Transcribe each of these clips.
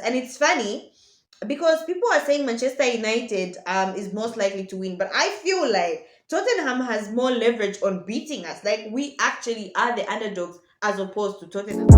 And it's funny because people are saying Manchester United is most likely to win, but I feel like Tottenham has more leverage on beating us. Like we actually are the underdogs as opposed to Tottenham.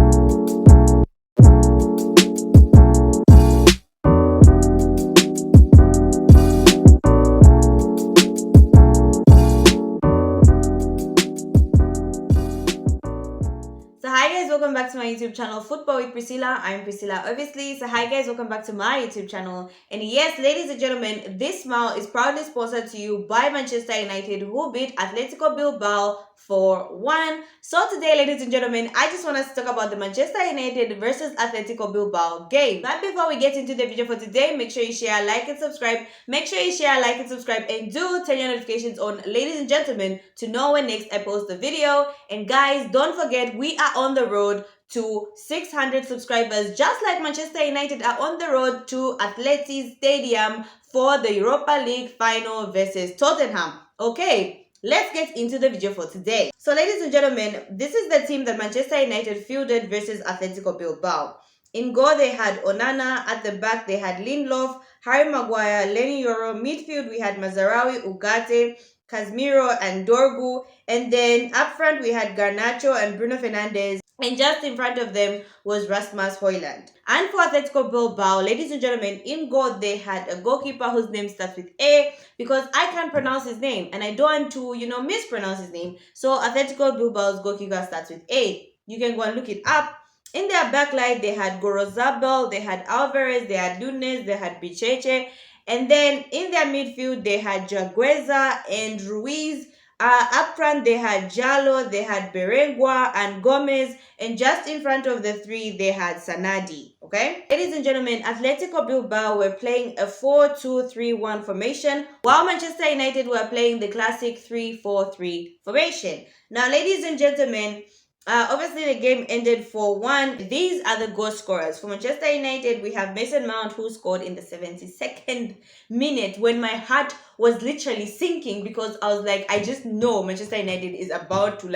So hi guys, welcome back to my YouTube channel Football with Priscilla. I'm Priscilla obviously. So hi guys, welcome back to my YouTube channel. And yes, ladies and gentlemen, this smile is proudly sponsored to you by Manchester United, who beat Atletico Bilbao 4-1. So today, ladies and gentlemen, I just want us to talk about the Manchester United versus Atletico Bilbao game. But before we get into the video for today, make sure you share, like, and subscribe. Make sure you share, like, and subscribe, and do turn your notifications on, ladies and gentlemen, to know when next I post the video. And guys, don't forget, we are on the road to 600 subscribers, just like Manchester United are on the road to Athletic Stadium for the Europa League final versus Tottenham. Okay, let's get into the video for today. So ladies and gentlemen, this is the team that Manchester United fielded versus Atletico Bilbao. In goal, they had Onana. At the back, they had Lindelof, Harry Maguire, Lenny Yoro. Midfield, we had Mazarawi, Ugarte, Casemiro, and Dorgu. And then up front, we had Garnacho and Bruno Fernandes. And just in front of them was Rasmus Højlund. And for Atletico Bilbao, ladies and gentlemen, in goal, they had a goalkeeper whose name starts with A, because I can't pronounce his name. And I don't want to, mispronounce his name. So Atletico Bilbao's goalkeeper starts with A. You can go and look it up. In their backline, they had Gorozabel, they had Alvarez, they had Nunes, they had Bicheche. And then in their midfield, they had Jagueza and Ruiz. Up front, they had Jallo, they had Beregua and Gomez. And just in front of the three, they had Sanadi. Okay? Ladies and gentlemen, Atletico Bilbao were playing a 4-2-3-1 formation, while Manchester United were playing the classic 3-4-3 formation. Now, ladies and gentlemen, obviously the game ended 4-1. These are the goal scorers. For Manchester United, we have Mason Mount, who scored in the 72nd minute, when my heart was literally sinking, because I was like, I just know Manchester United is about to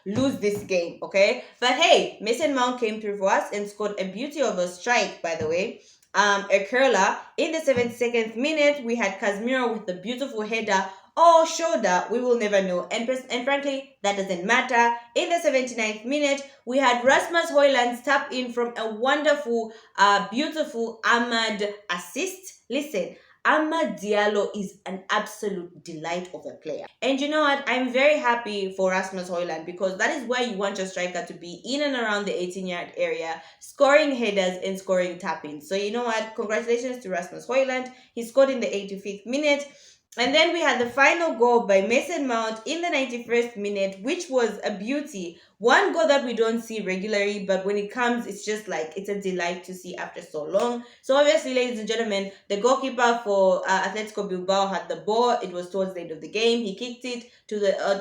lose this game, okay? But hey, Mason Mount came through for us and scored a beauty of a strike, by the way. A curler. In the 72nd minute, we had Casemiro with the beautiful header or shoulder, we will never know. And frankly, that doesn't matter. In the 79th minute, we had Rasmus Højlund tap in from a wonderful, beautiful Ahmad assist. Listen, Amad Diallo is an absolute delight of a player. And you know what? I'm very happy for Rasmus Højlund, because that is where you want your striker to be, in and around the 18-yard area, scoring headers and scoring tap-ins. So you know what? Congratulations to Rasmus Højlund. He scored in the 85th minute. And then we had the final goal by Mason Mount in the 91st minute, which was a beauty. One goal that we don't see regularly, but when it comes, it's just it's a delight to see after so long. So obviously, ladies and gentlemen, the goalkeeper for Atletico Bilbao had the ball. It was towards the end of the game. He kicked it to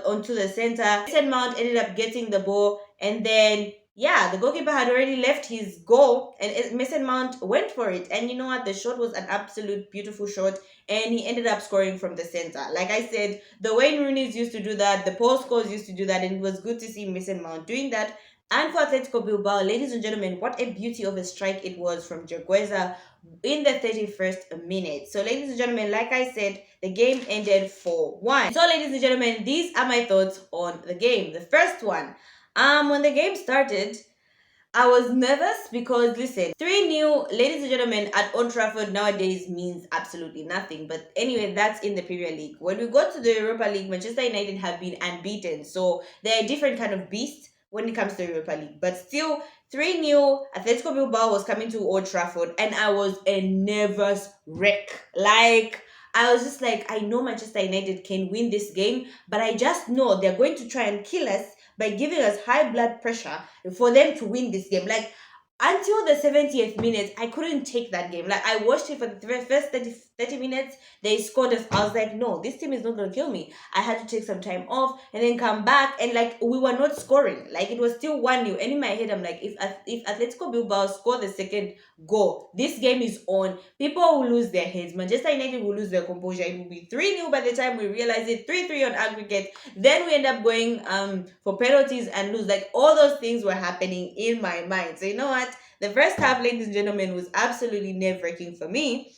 onto the center. Mason Mount ended up getting the ball, and then the goalkeeper had already left his goal, and Mason Mount went for it. And you know what? The shot was an absolute beautiful shot, and he ended up scoring from the center. Like I said, the Wayne Rooney's used to do that, the Paul Scholes used to do that, and it was good to see Mason Mount doing that. And for Atletico Bilbao, ladies and gentlemen, what a beauty of a strike it was from Jagueza in the 31st minute. So, ladies and gentlemen, like I said, the game ended 4-1. So, ladies and gentlemen, these are my thoughts on the game. The first one, when the game started, I was nervous because, listen, 3-0, ladies and gentlemen, at Old Trafford nowadays means absolutely nothing. But anyway, that's in the Premier League. When we go to the Europa League, Manchester United have been unbeaten. So they're a different kind of beast when it comes to the Europa League. But still, 3-0, Atletico Bilbao was coming to Old Trafford, and I was a nervous wreck. I was just I know Manchester United can win this game, but I just know they're going to try and kill us by giving us high blood pressure for them to win this game. Until the 70th minute, I couldn't take that game. I watched it for the first 30 minutes. They scored us. I was like, no, this team is not going to kill me. I had to take some time off and then come back. And we were not scoring. It was still 1-0. And in my head, I'm like, if Atletico Bilbao score the second goal, this game is on. People will lose their heads. Manchester United will lose their composure. It will be 3-0 by the time we realize it. 3-3 on aggregate. Then we end up going for penalties and lose. All those things were happening in my mind. So you know what? The first half, ladies and gentlemen, was absolutely nerve-wracking for me,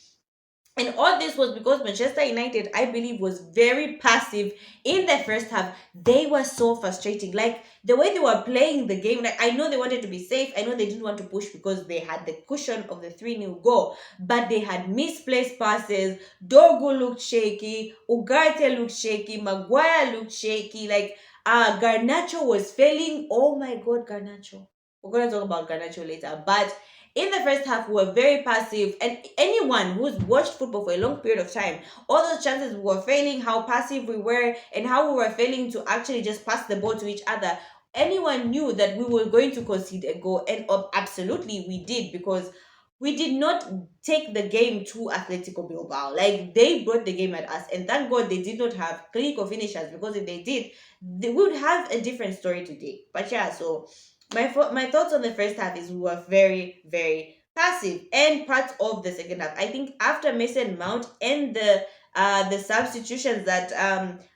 and all this was because Manchester United, I believe, was very passive in the first half. They were so frustrating. Like the way they were playing the game, like I know they wanted to be safe. I know they didn't want to push because they had the cushion of the 3-0 goal. But they had misplaced passes. Dogu looked shaky. Ugarte looked shaky. Maguire looked shaky. Like Garnacho was failing. Oh my god, Garnacho. We're gonna talk about Garnacho later. But in the first half, we were very passive, and anyone who's watched football for a long period of time, all those chances we were failing, how passive we were, and how we were failing to actually just pass the ball to each other. Anyone knew that we were going to concede a goal, and absolutely we did, because we did not take the game to Atletico Bilbao. Like they brought the game at us, and thank God they did not have clinical finishers, because if they did, they would have a different story today. But yeah, so my thoughts on the first half is we were very very passive, and part of the second half. I think after Mason Mount and the substitutions that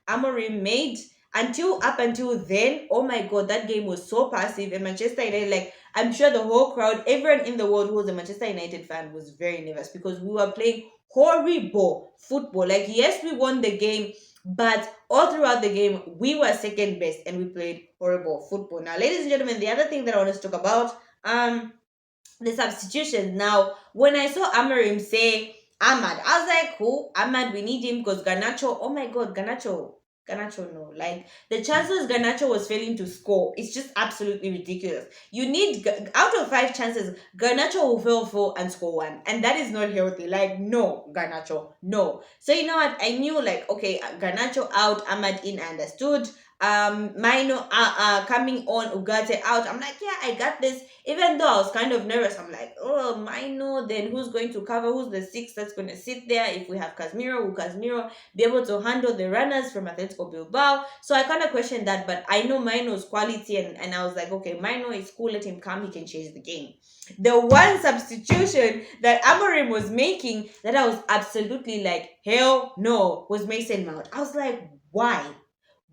Amorim made, until up until then, oh my god, that game was so passive. And Manchester United, like I'm sure the whole crowd, everyone in the world who was a Manchester United fan was very nervous, because we were playing horrible football. Like yes, we won the game, but all throughout the game, we were second best and we played horrible football. Now, ladies and gentlemen, the other thing that I want to talk about, the substitutions. Now, when I saw Amarim say Ahmad, I was like, who? Ahmad, we need him because Garnacho, oh my god, Garnacho, no. Like, the chances Garnacho was failing to score, it's just absolutely ridiculous. You need, out of 5 chances, Garnacho will fail 4 and score 1. And that is not healthy. Like, no, Garnacho, no. So, you know what? I knew, like, okay, Garnacho out, Ahmad in, I understood. Mino coming on, Ugarte out. I'm like, yeah, I got this. Even though I was kind of nervous, I'm like, oh, Mino, then who's going to cover? Who's the 6 that's going to sit there? If we have Casemiro, will Casemiro be able to handle the runners from Atletico Bilbao? So I kind of questioned that, but I know Mino's quality, and I was like, okay, Mino is cool, let him come, he can change the game. The one substitution that Amorim was making that I was absolutely like, hell no, was Mason Mount. I was like, why?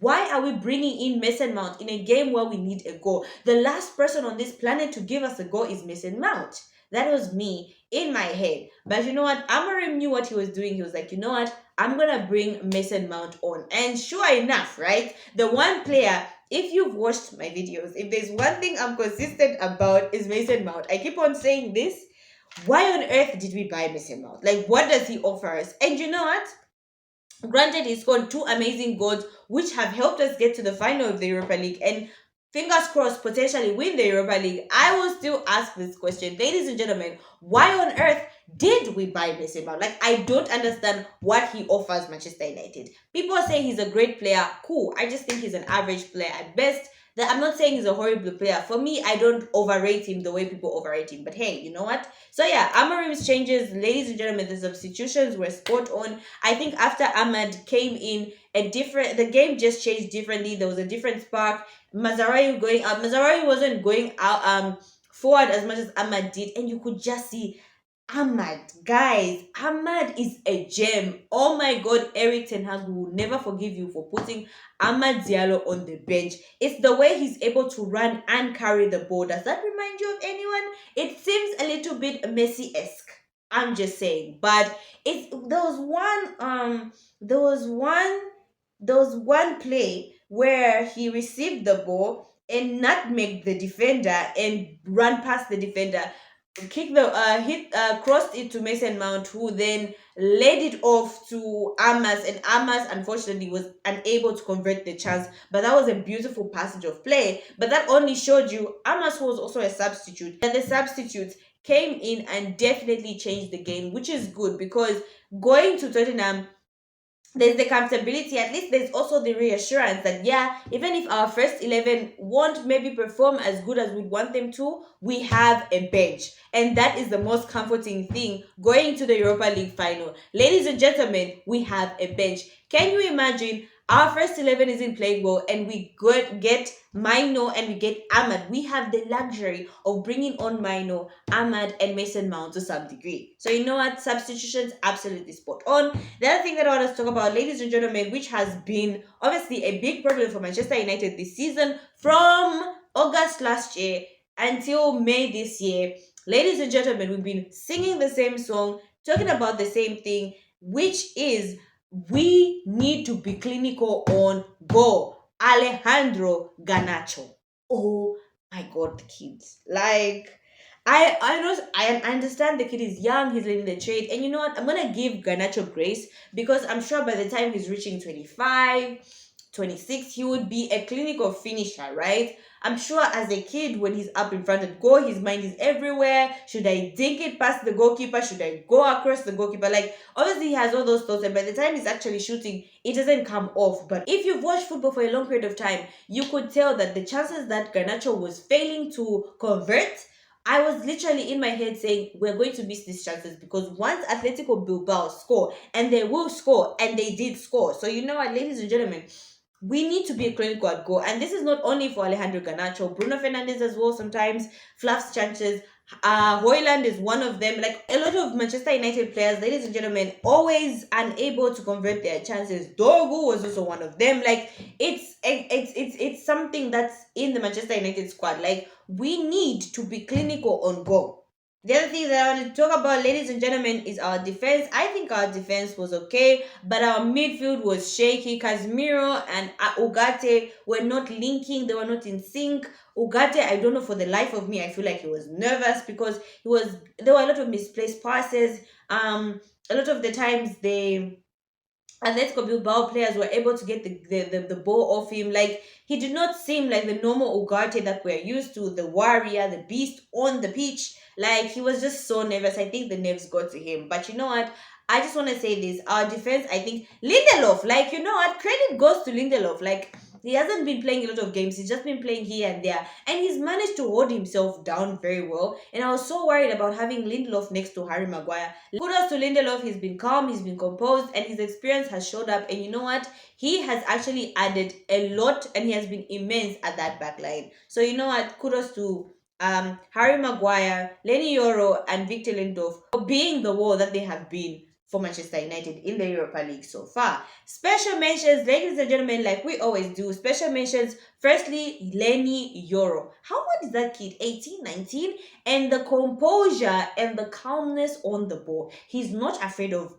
Why are we bringing in Mason Mount in a game where we need a goal? The last person on this planet to give us a goal is Mason Mount. That was me in my head. But you know what? Amorim knew what he was doing. He was like, you know what? I'm going to bring Mason Mount on. And sure enough, right? The one player, if you've watched my videos, if there's one thing I'm consistent about, is Mason Mount. I keep on saying this. Why on earth did we buy Mason Mount? Like, what does he offer us? And you know what? Granted, he scored 2 amazing goals, which have helped us get to the final of the Europa League and fingers crossed potentially win the Europa League. I will still ask this question, ladies and gentlemen, why on earth did we buy Mason Mount? Like, I don't understand what he offers Manchester United. People say he's a great player. Cool. I just think he's an average player at best. That I'm not saying he's a horrible player. For me, I don't overrate him the way people overrate him. But hey, you know what? So yeah, Amorim's changes, ladies and gentlemen, the substitutions were spot on. I think after Ahmad came in, the game just changed differently. There was a different spark. Mazarawi going out. Mazarawi wasn't going out forward as much as Ahmad did, and you could just see Ahmad, guys, Ahmad is a gem. Oh my god, Eric Ten Hag will never forgive you for putting Ahmad Diallo on the bench. It's the way he's able to run and carry the ball. Does that remind you of anyone? It seems a little bit Messi-esque. I'm just saying. But there was one play where he received the ball and nutmegged the defender and ran past the defender, crossed it to Mason Mount, who then laid it off to Amas, and Amas unfortunately was unable to convert the chance. But that was a beautiful passage of play. But that only showed you Amas was also a substitute. And the substitutes came in and definitely changed the game, which is good, because going to Tottenham, there's the comfortability. At least there's also the reassurance that, yeah, even if our first 11 won't maybe perform as good as we'd want them to, we have a bench. And that is the most comforting thing going to the Europa League final. Ladies and gentlemen, we have a bench. Can you imagine? Our first 11 isn't playing well, and we get Mino and we get Ahmad. We have the luxury of bringing on Mino, Ahmad, and Mason Mount to some degree. So you know what? Substitutions, absolutely spot on. The other thing that I want to talk about, ladies and gentlemen, which has been obviously a big problem for Manchester United this season, from August last year until May this year, Ladies and gentlemen, we've been singing the same song, talking about the same thing, which is we need to be clinical on go. Alejandro Ganacho. Oh my god, the kids. Like I know I understand the kid is young, he's learning the trade, and you know what? I'm gonna give Ganacho grace because I'm sure by the time he's reaching 25, 26, he would be a clinical finisher, right? I'm sure as a kid, when he's up in front of goal, his mind is everywhere. Should I dink it past the goalkeeper? Should I go across the goalkeeper? Like, obviously, he has all those thoughts, and by the time he's actually shooting, it doesn't come off. But if you've watched football for a long period of time, you could tell that the chances that Garnacho was failing to convert, I was literally in my head saying, we're going to miss these chances because once Atletico Bilbao score, and they will score, and they did score. So, you know what, ladies and gentlemen, we need to be a clinical at goal. And this is not only for Alejandro Garnacho, Bruno Fernandes as well sometimes fluffs chances. Hoyland is one of them. Like a lot of Manchester United players, ladies and gentlemen, always unable to convert their chances. Dogu was also one of them. Like it's something that's in the Manchester United squad. Like we need to be clinical on goal. The other thing that I want to talk about, ladies and gentlemen, is our defense. I think our defense was okay, but our midfield was shaky. Casemiro and Ugarte were not linking, they were not in sync. Ugarte, I don't know, for the life of me, I feel like he was nervous because there were a lot of misplaced passes. A lot of the times they Atletico Bilbao players were able to get the ball off him. Like, he did not seem like the normal Ugarte that we're used to, the warrior, the beast on the pitch. Like, he was just so nervous. I think the nerves got to him. But you know what? I just want to say this. Our defense, I think, Lindelof, like, you know what? Credit goes to Lindelof. Like, he hasn't been playing a lot of games. He's just been playing here and there. And he's managed to hold himself down very well. And I was so worried about having Lindelof next to Harry Maguire. Kudos to Lindelof. He's been calm, he's been composed, and his experience has showed up. And you know what? He has actually added a lot, and he has been immense at that back line. So you know what? Kudos to Harry Maguire, Lenny Yoro, and Victor Lindelof for being the wall that they have been for Manchester United in the Europa League so far. Special mentions, ladies and gentlemen, like we always do. Special mentions, firstly, Lenny Yoro. How old is that kid? 18, 19? And the composure and the calmness on the ball. He's not afraid of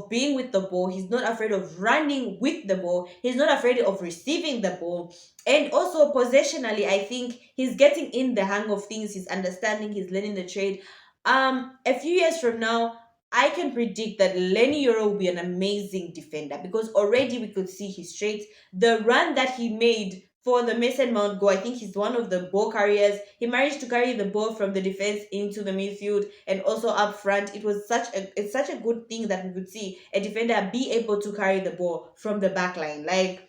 being with the ball. He's not afraid of running with the ball. He's not afraid of receiving the ball. And also possessionally, I think he's getting in the hang of things. He's understanding, he's learning the trade. A few years from now, I can predict that Lenny Yoro will be an amazing defender because already we could see his traits. The run that he made for the Mason Mount goal, I think he's one of the ball carriers. He managed to carry the ball from the defense into the midfield and also up front. It's such a good thing that we could see a defender be able to carry the ball from the back line. Like,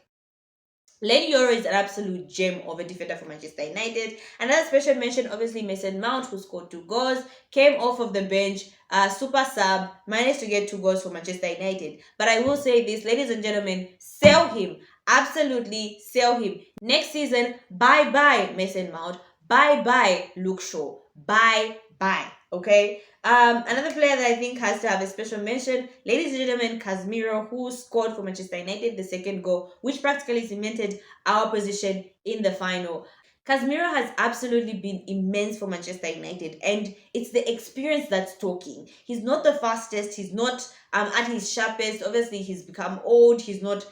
Lenny Yoro is an absolute gem of a defender for Manchester United. Another special mention, obviously, Mason Mount, who scored 2 goals, came off of the bench, super sub, managed to get 2 goals for Manchester United. But I will say this, ladies and gentlemen, sell him. Absolutely sell him. Next season, bye-bye Mason Mount, bye-bye Luke Shaw, bye-bye. Okay? Another player that I think has to have a special mention, ladies and gentlemen, Casemiro, who scored for Manchester United the second goal, which practically cemented our position in the final. Casemiro has absolutely been immense for Manchester United, and it's the experience that's talking. He's not the fastest, he's not at his sharpest. Obviously, he's become old, he's not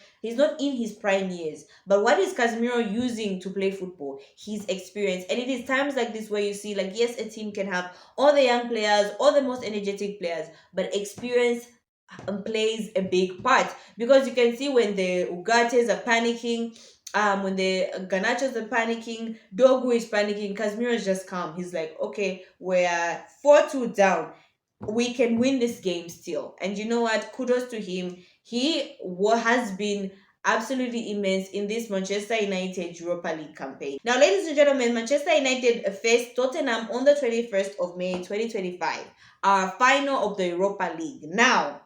in his prime years. But what is Casemiro using to play football? His experience. And it is times like this where you see, like, yes, a team can have all the young players, all the most energetic players, but experience plays a big part. Because you can see when the Ugates are panicking, when the Ganachos are panicking, Dogu is panicking, Casemiro is just calm. He's like, okay, we're 4-2 down. We can win this game still. And you know what? Kudos to him. He has been absolutely immense in this Manchester United Europa League campaign. Now, ladies and gentlemen, Manchester United faced Tottenham on the 21st of May 2025, our final of the Europa League. Now,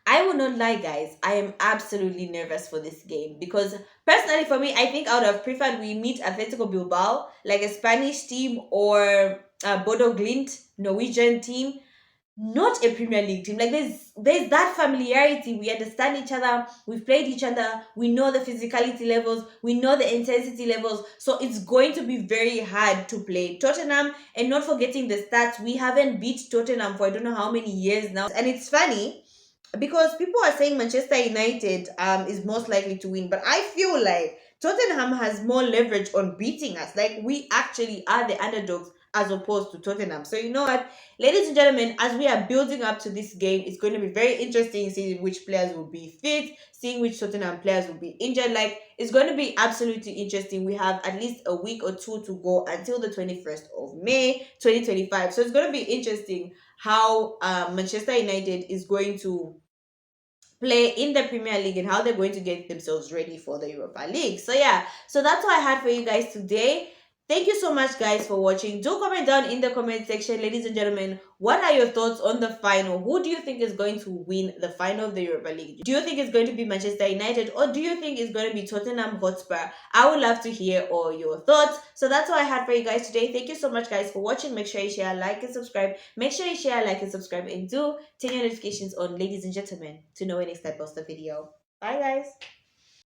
I will not lie, guys. I am absolutely nervous for this game because personally, for me, I think I would have preferred we meet Atletico Bilbao, like a Spanish team, or Bodo Glint, Norwegian team. not a Premier League team. Like there's that familiarity. We understand each other. We've played each other. We know the physicality levels. We know the intensity levels. So it's going to be very hard to play Tottenham. And not forgetting the stats, we haven't beat Tottenham for I don't know how many years now. And it's funny because people are saying Manchester United is most likely to win, but I feel like Tottenham has more leverage on beating us. Like we actually are the underdogs as opposed to Tottenham. So you know what, ladies and gentlemen, as we are building up to this game, it's going to be very interesting seeing which players will be fit, seeing which Tottenham players will be injured. Like it's going to be absolutely interesting. We have at least a week or two to go until the 21st of May 2025. So it's going to be interesting how Manchester United is going to play in the Premier League and how they're going to get themselves ready for the Europa League. So yeah, so that's what I had for you guys today. Thank you so much guys for watching. Do comment down in the comment section, ladies and gentlemen, what are your thoughts on the final? Who do you think is going to win the final of the Europa League? Do you think it's going to be Manchester United, or do you think it's going to be Tottenham Hotspur? I would love to hear all your thoughts. So that's what I had for you guys today. Thank you so much guys for watching. Make sure you share, like, and subscribe. Make sure you share, like, and subscribe, and do turn your notifications on, ladies and gentlemen, to know when next I post a video. Bye guys.